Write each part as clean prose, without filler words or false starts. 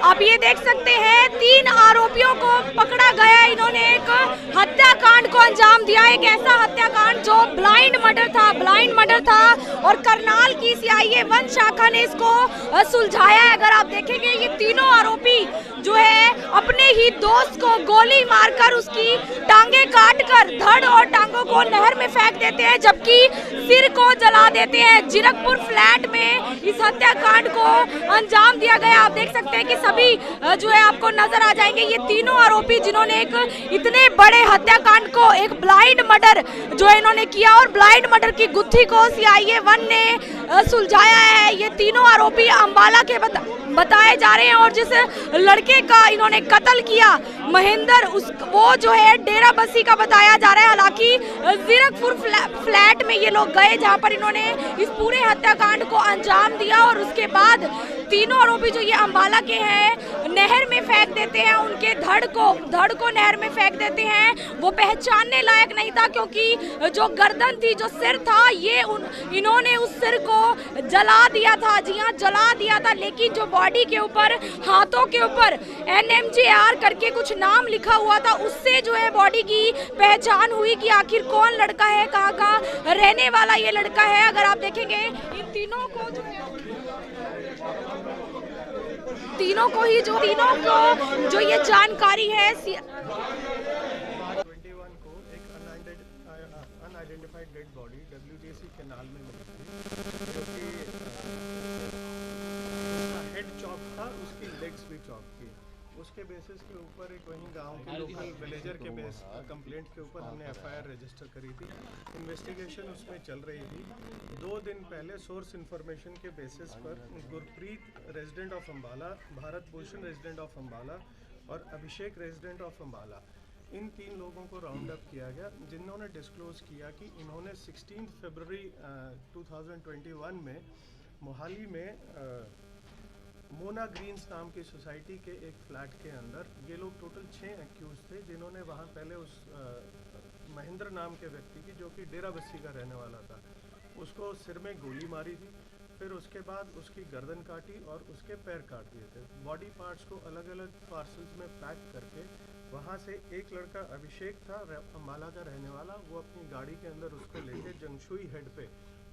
आप ये देख सकते हैं 3 आरोपियों को पकड़ा गया। इन्होंने एक हत्याकांड को अंजाम दिया, एक ऐसा हत्याकांड जो ब्लाइंड मर्डर था और करनाल की सीआईए 1 शाखा ने इसको सुलझाया है। अगर आप देखेंगे ये तीनों आरोपी जो है अपने ही दोस्त को गोली मारकर उसकी टांगे काटकर धड़ और टांगों को नहर में फेंक देते हैं, जबकि सिर को जला देते हैं। जीरकपुर फ्लैट में इस हत्याकांड को अंजाम दिया गया। आप देख सकते हैं कि सभी जो है आपको नजर आ जाएंगे ये तीनों आरोपी जिन्होंने एक इतने बड़े हत्याकांड को, एक ब्लाइंड मर्डर जो है इन्होंने किया और ब्लाइंड मर्डर की गुत्थी को सीआईए 1 ने सुलझाया है। ये तीनों आरोपी अंबाला के बताए जा रहे हैं और जिस लड़के का इन्होंने कत्ल किया महेंद्र, वो जो है डेरा बस्सी का बताया जा रहा है। हालांकि जीरकपुर फ्लैट में ये लोग गए जहां पर इन्होंने इस पूरे हत्याकांड को अंजाम दिया और उसके बाद तीनों आरोपी जो ये अंबाला के हैं नहर में फेंक देते हैं, उनके धड़ को नहर में फेंक देते हैं। वो पहचानने लायक नहीं था क्योंकि जो गर्दन थी, जो सिर था, ये इन्होंने उस सिर को जला दिया था। जी हाँ, जला दिया था, लेकिन जो बॉडी के ऊपर, हाथों के ऊपर NMJR करके कुछ नाम लिखा हुआ था, उससे जो है बॉडी की पहचान हुई कि आखिर कौन लड़का है, कहाँ का रहने वाला ये लड़का है। अगर आप देखेंगे इन तीनों को जो ये जानकारी है 21 को एक unidentified dead body WJC canal में मिली थी, जो कि हेड चॉप था, उसकी लेग्स भी चॉप थी। उसके बेसिस के ऊपर एक वहीं गांव के लोकल विलेजर के बेस कंप्लेंट के ऊपर हमने FIR रजिस्टर करी थी। इन्वेस्टिगेशन उसमें चल रही थी। 2 दिन पहले सोर्स इंफॉर्मेशन के बेसिस पर Gurpreet resident of Ambala, Bharat Bhushan resident of Ambala और अभिषेक रेजिडेंट ऑफ अम्बाला, इन 3 लोगों को राउंड अप किया गया, जिन्होंने डिस्क्लोज किया कि इन्होंने 16 फरवरी 2021 में मोहाली में मोना ग्रीन्स नाम की सोसाइटी के एक फ्लैट के अंदर ये लोग टोटल 6 एक्यूज थे, जिन्होंने वहाँ पहले उस महेंद्र नाम के व्यक्ति की, जो कि डेरा बस्सी का रहने वाला था, उसको सिर में गोली मारी थी। फिर उसके बाद उसकी गर्दन काटी और उसके पैर काट दिए थे। बॉडी पार्ट्स को अलग अलग पार्सल्स में पैक करके वहाँ से एक लड़का अभिषेक था, अम्बाला का रहने वाला, वो अपनी गाड़ी के अंदर उसको लेके जंगशुई हेड पे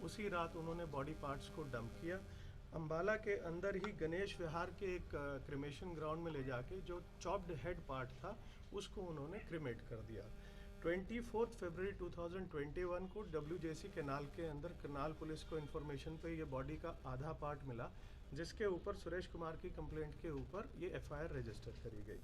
उसी रात उन्होंने बॉडी पार्ट्स को डंप किया। अम्बाला के अंदर ही गणेश विहार के एक क्रिमेशन ग्राउंड में ले जाके जो चॉप्ड हेड पार्ट था उसको उन्होंने क्रिमेट कर दिया। 24 फरवरी 2021 को WJC केनाल के अंदर करनाल पुलिस को इन्फॉर्मेशन पे ये बॉडी का आधा पार्ट मिला, जिसके ऊपर सुरेश कुमार की कंप्लेंट के ऊपर ये FIR रजिस्टर करी गई।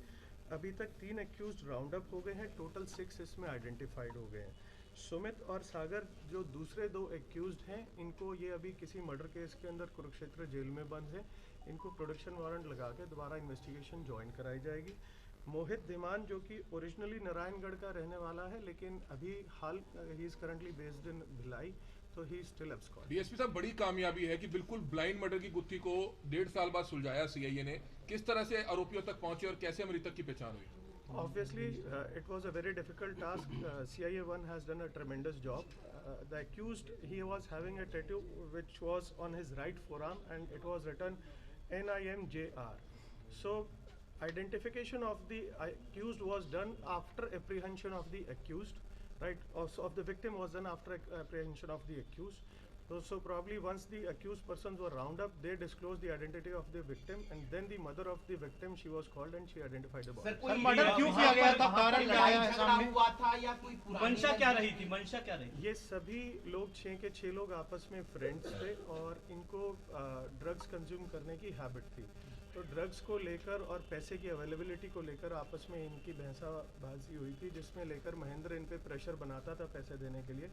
अभी तक 3 एक्यूज राउंड अप हो गए हैं, टोटल 6 इसमें आइडेंटिफाइड हो गए हैं। सुमित और सागर जो दूसरे 2 एक्यूज्ड हैं, इनको ये अभी किसी मर्डर केस के अंदर कुरुक्षेत्र जेल में बंद है, इनको प्रोडक्शन वारंट लगा के दोबारा इन्वेस्टिगेशन ज्वाइन कराई जाएगी। मोहित धीमान जो कि ओरिजिनली नारायणगढ़ का रहने वाला है, लेकिन अभी हाल ही is currently based in Bhilai, तो ही स्टिल एब्सकॉन्ड। डीएसपी साहब, बड़ी कामयाबी है कि बिल्कुल ब्लाइंड मर्डर की गुत्थी को 1.5 साल बाद सुलझाया सीआईए ने। किस तरह से आरोपियों तक पहुंचे और कैसे मृतक की पहचान हुई? Obviously, it was a very difficult task. CIA1 has done a tremendous job. The accused, he was having a tattoo which was on his right forearm and it was written NIMJR. So, identification of the accused was done after apprehension of the accused, right? Also, of the victim was done after apprehension of the accused. So probably once the accused persons were round up, they disclosed the identity of the victim, and then the mother of the victim, she was called and she identified the body. Sir, murder क्यों किया गया था? कारण क्या आया है सामने? हुआ था या कोई मंशा क्या रही थी? मंशा क्या रही? ये सभी लोग 6 के 6 लोग आपस में फ्रेंड्स थे और इनको ड्रग्स कंज्यूम करने की हैबिट थी। तो ड्रग्स को लेकर और पैसे की अवेलेबिलिटी को लेकर आपस में इनकी बहसाबाजी हुई थी, जिसमें लेकर महेंद्र इन पे प्रेशर बनाता था पैसे देने के लिए।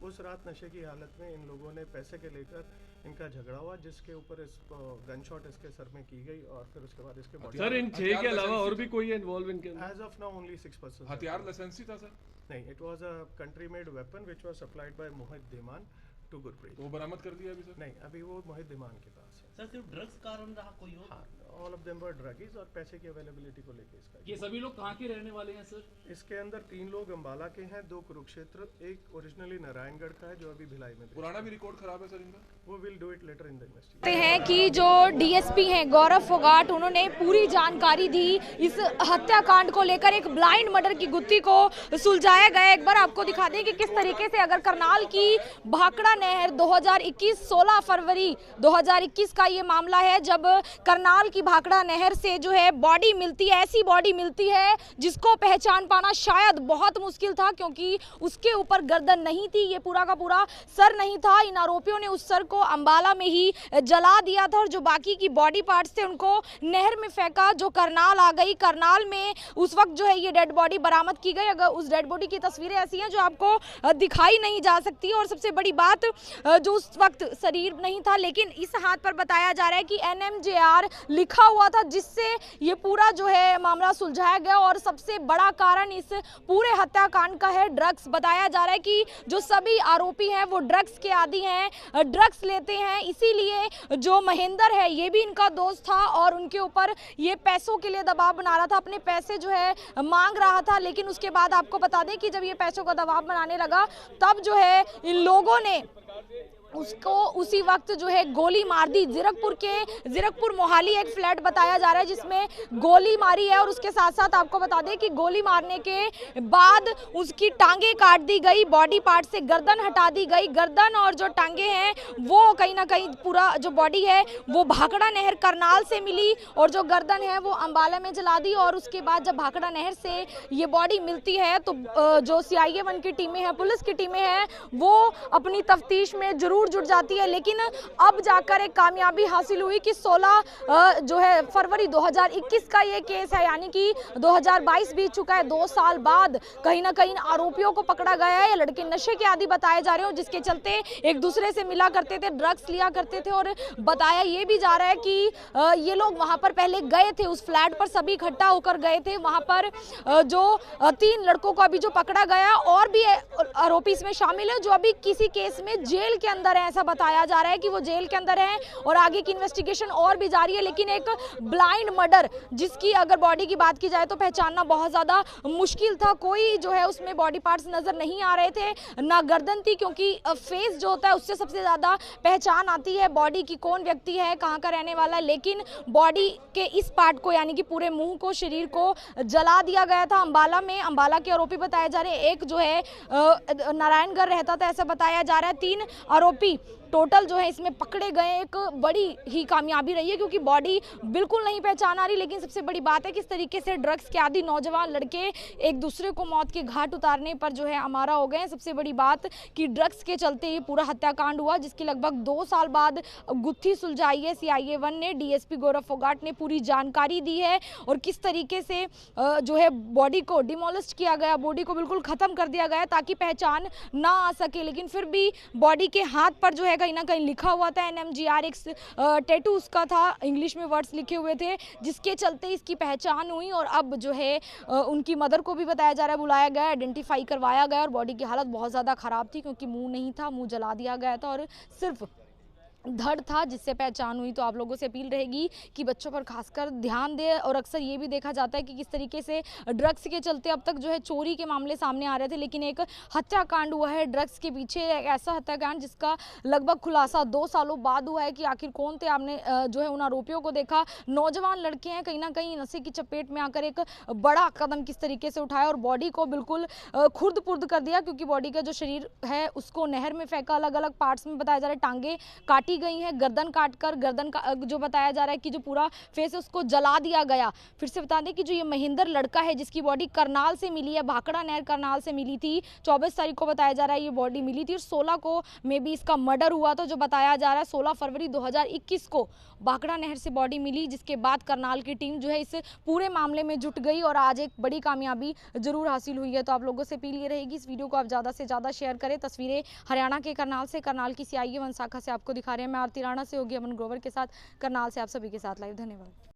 उस रात नशे की हालत में इन लोगों ने पैसे के लेकर इनका झगड़ा हुआ, जिसके ऊपर इसको गन शॉट इसके सर में की गई और फिर उसके बाद इसके बॉडी। सर, इन 6 के अलावा और भी कोई इन्वॉल्व इनके अंदर? As of now only 6 person. हथियार लाइसेंसी था सर? नहीं, it was a country made weapon which was supplied by Mohit Dhiman to Gurpreet. वो बरामद कर दिया अभी सर? नहीं, अभी वो मोहित धीमान के पास है। सर, सिर्फ ड्रग्स कारण रहा कोई और? हाँ, all of them were druggies और पैसे की अवेलेबिलिटी को लेके इसका। ये सभी लोग कहाँ के रहने वाले हैं सर? इसके अंदर 3 लोग अंबाला के हैं, 2 कुरुक्षेत्र, एक ओरिजिनली नारायणगढ़ का है जो अभी भिलाई में। पुराना भी रिकॉर्ड खराब है सर इनका? वो will do it later in the investigation. कहते हैं कि जो डीएसपी हैं गौरव फोगाट, उन्होंने पूरी जानकारी दी इस हत्याकांड को लेकर। एक ब्लाइंड मर्डर की गुत्थी को सुलझाया गया। एक बार आपको दिखा दें कि किस तरीके से अगर करनाल की भाखड़ा नहर 2021 16 फरवरी 2021 का ये मामला है, जब करनाल की भाखड़ा नहर से जो है बॉडी मिलती है, ऐसी बॉडी मिलती है जिसको पहचान पाना शायद बहुत मुश्किल था, क्योंकि उसके ऊपर गर्दन नहीं थी, ये पूरा का पूरा सर नहीं था। इन आरोपियों ने उस सर को अंबाला में ही जला दिया था और जो बाकी की बॉडी पार्ट्स थे उनको नहर में फेंका, जो करनाल आ गई। करनाल में उस वक्त जो है ये डेड बॉडी बरामद की गई। अगर उस डेड बॉडी की तस्वीरें ऐसी हैं जो आपको दिखाई नहीं जा सकती। और सबसे बड़ी बात, जो उस वक्त शरीर नहीं था, लेकिन इस हाथ पर बताया जा रहा है कि NMJR लिखा हुआ था, जिससे ये पूरा जो है मामला सुलझाया गया। और सबसे बड़ा कारण इस पूरे हत्याकांड का है ड्रग्स। बताया जा रहा है कि जो सभी आरोपी हैं वो ड्रग्स के आदी हैं, ड्रग्स लेते हैं, इसीलिए जो महेंद्र है ये भी इनका दोस्त था और उनके ऊपर ये पैसों के लिए दबाव बना रहा था, अपने पैसे जो है मांग रहा था। लेकिन उसके बाद आपको बता दें कि जब ये पैसों का दबाव बनाने लगा, तब जो है इन लोगों ने उसको उसी वक्त जो है गोली मार दी। जीरकपुर मोहाली एक फ्लैट बताया जा रहा है जिसमें गोली मारी है। और उसके साथ साथ आपको बता दें कि गोली मारने के बाद उसकी टांगे काट दी गई, बॉडी पार्ट से गर्दन हटा दी गई। गर्दन और जो टांगे हैं वो कहीं ना कहीं पूरा जो बॉडी है वो भाखड़ा नहर करनाल से मिली और जो गर्दन है वो अंबाला में जला दी। और उसके बाद जब भाखड़ा नहर से ये बॉडी मिलती है तो जो CIA-1 की टीमें हैं, पुलिस की टीमें हैं, वो अपनी तफ्तीश में जरूर जुट जाती है। लेकिन अब जाकर एक कामयाबी हासिल हुई कि 16 जो है फरवरी 2021 का ये केस है, यानी कि 2022 बीत चुका है। 2 साल बाद कहीं ना कहीं आरोपियों को पकड़ा गया है। ये लड़के नशे के आदी बताए जा रहे हो, जिसके चलते एक दूसरे से मिला करते थे, ड्रग्स लिया करते थे। और बताया ये भी जा रहा है कि ये लोग वहां पर पहले गए थे, उस फ्लैट पर सभी इकट्ठा होकर गए थे। वहां पर जो 3 लड़कों को अभी जो पकड़ा गया, और भी आरोपी इसमें शामिल है जो अभी किसी केस में जेल के अंदर है। ऐसा बताया जा रहा है कि वो जेल के अंदर है और आगे की इन्वेस्टिगेशन और भी जारी है। लेकिन एक ब्लाइंड मर्डर जिसकी अगर बॉडी की बात की जाए तो पहचानना बहुत ज्यादा मुश्किल था। कोई जो है उसमें बॉडी पार्ट्स नजर नहीं आ रहे थे, ना गर्दन थी, क्योंकि फेस जो होता है उससे सबसे ज्यादा पहचान आती है बॉडी की, कौन व्यक्ति है, कहाँ का रहने वाला है। लेकिन बॉडी के इस पार्ट को, यानी कि पूरे मुंह को, शरीर को जला दिया गया था अंबाला में। अंबाला के आरोपी बताए जा रहे हैं, एक जो है नारायणगढ़ रहता था, ऐसा बताया जा रहा है। 3 आरोपी टोटल जो है इसमें पकड़े गए। एक बड़ी ही कामयाबी रही है क्योंकि बॉडी बिल्कुल नहीं पहचान आ रही। लेकिन सबसे बड़ी बात है किस तरीके से ड्रग्स के आदी नौजवान लड़के एक दूसरे को मौत के घाट उतारने पर जो है अमारा हो गए। सबसे बड़ी बात कि ड्रग्स के चलते ये पूरा हत्याकांड हुआ, जिसकी लगभग 2 साल बाद गुत्थी सुलझाई है CIA-1 ने। DSP गौरव फोगाट ने पूरी जानकारी दी है और किस तरीके से जो है बॉडी को डिमोलिश किया गया, बॉडी को बिल्कुल खत्म कर दिया गया ताकि पहचान ना आ सके। लेकिन फिर भी बॉडी के हाथ पर जो है कहीं ना कहीं लिखा हुआ था NMJR, एक टैटू उसका था, इंग्लिश में वर्ड्स लिखे हुए थे, जिसके चलते इसकी पहचान हुई। और अब जो है उनकी मदर को भी बताया जा रहा है बुलाया गया, आइडेंटिफाई करवाया गया। और बॉडी की हालत बहुत ज़्यादा ख़राब थी क्योंकि मुंह नहीं था, मुंह जला दिया गया था और सिर्फ धड़ था जिससे पहचान हुई। तो आप लोगों से अपील रहेगी कि बच्चों पर खासकर ध्यान दें। और अक्सर ये भी देखा जाता है कि किस तरीके से ड्रग्स के चलते अब तक जो है चोरी के मामले सामने आ रहे थे, लेकिन एक हत्याकांड हुआ है ड्रग्स के पीछे, एक ऐसा हत्याकांड जिसका लगभग खुलासा 2 सालों बाद हुआ है कि आखिर कौन थे। आपने जो है उन आरोपियों को देखा, नौजवान लड़के हैं, कहीं ना कहीं नशे की चपेट में आकर एक बड़ा कदम किस तरीके से उठाया और बॉडी को बिल्कुल खुर्द पुर्द कर दिया, क्योंकि बॉडी का जो शरीर है उसको नहर में फेंका। अलग अलग पार्ट्स में बताया जा रहा है टांगे काटी गई है, गर्दन काटकर, गर्दन का जो बताया जा रहा है कि जो पूरा फेस है उसको जला दिया गया। फिर से बता दें कि जो ये महेंद्र लड़का है जिसकी बॉडी करनाल से मिली है, भाखड़ा नहर करनाल से मिली थी, 24 तारीख को बताया जा रहा है ये बॉडी मिली थी और 16 को मे बी इसका मर्डर हुआ था, जो बताया जा रहा है 16 फरवरी 2021 को भाखड़ा नहर से बॉडी मिली, जिसके बाद करनाल की टीम जो है इस पूरे मामले में जुट गई और आज एक बड़ी कामयाबी जरूर हासिल हुई है। तो आप लोगों से अपील ये रहेगी इस वीडियो को आप ज़्यादा से ज़्यादा शेयर करें। तस्वीरें हरियाणा के करनाल से, करनाल की CIA-1 शाखा से आपको दिखा रहे हैं। मैं आरती राणा से होगी अमन ग्रोवर के साथ, करनाल से आप सभी के साथ लाइव। धन्यवाद।